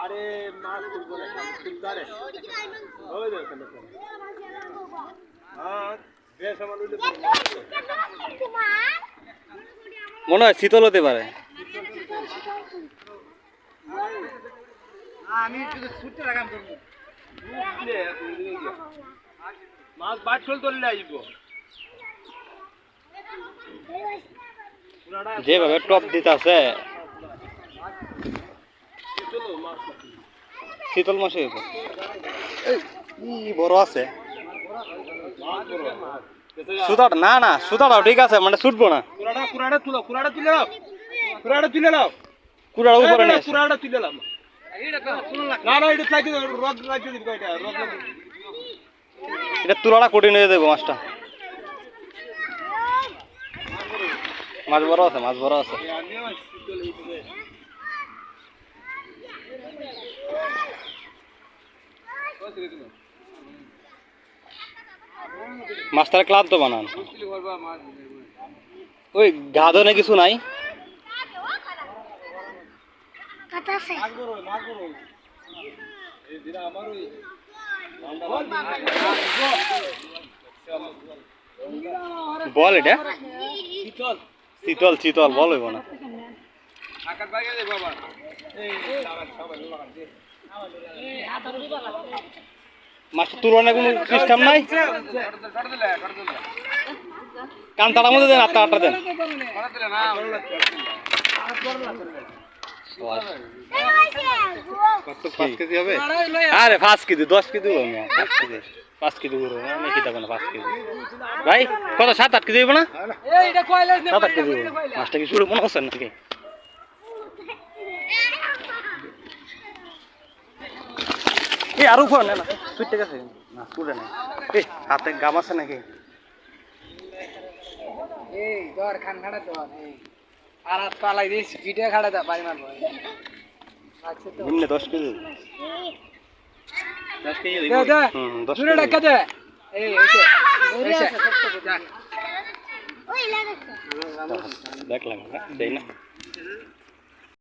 আরে মাছ তুলবো না তুলতারে ওই দেখো হ্যাঁ বেশ আমার উঠে মনে হয় শীতল হতে পারে। আমি শুধু ছুটতে লাগাম করব মাছ বাদ চল তোলে আইব যেভাবে টপ দিতে আছে শীতল মাসে বড় আছে সুতাটা না না সুতাটাও ঠিক আছে মানে ছুটবো না কুড়াটা তুলো কুড়াটা তুলে নাও কুড়াটা তুলে নাও কুড়ার উপরে নিয়ে আসো। কুড়াটা তুলে নাও না না এটা লাগি রড লাগিয়ে দিবি এটা রড লাগিয়ে এটা তুলাটা কঠিন হয়ে দেবো মাছটা। মাছ বড় আছে মাছ বড় আছে। মাছটার ক্লান্ত বানান ওই গাদনে কিছু নাই বল এটা শীতল শীতল বল হইব না মাছটা তুলনায় কোনো সিস্টেম নাই কান্তাটার মধ্যে দেন আটটা আটটা দেন আরে 5 কেজি 10 কেজি 5 কেজি নাকি দেবো না 5 কেজি ভাই কত 7-8 কেজি হইব না 7-8 কেজি মাছটা কি শুরু মনে হচ্ছে নাকি এই আর উপর না সুইটে গেছে না পুরে না এই হাতে গাম আছে নাকি এই দর খান খাড়া তো আর হাত পা লাই দিস ভিডিও খাড়া দা বাড়ি মারবো আচ্ছা তো নিম্নে 10 কেজি 10 কেজি দে দে 10 দূরে টাকা দে এই এসে এসে দেখলাম দেই না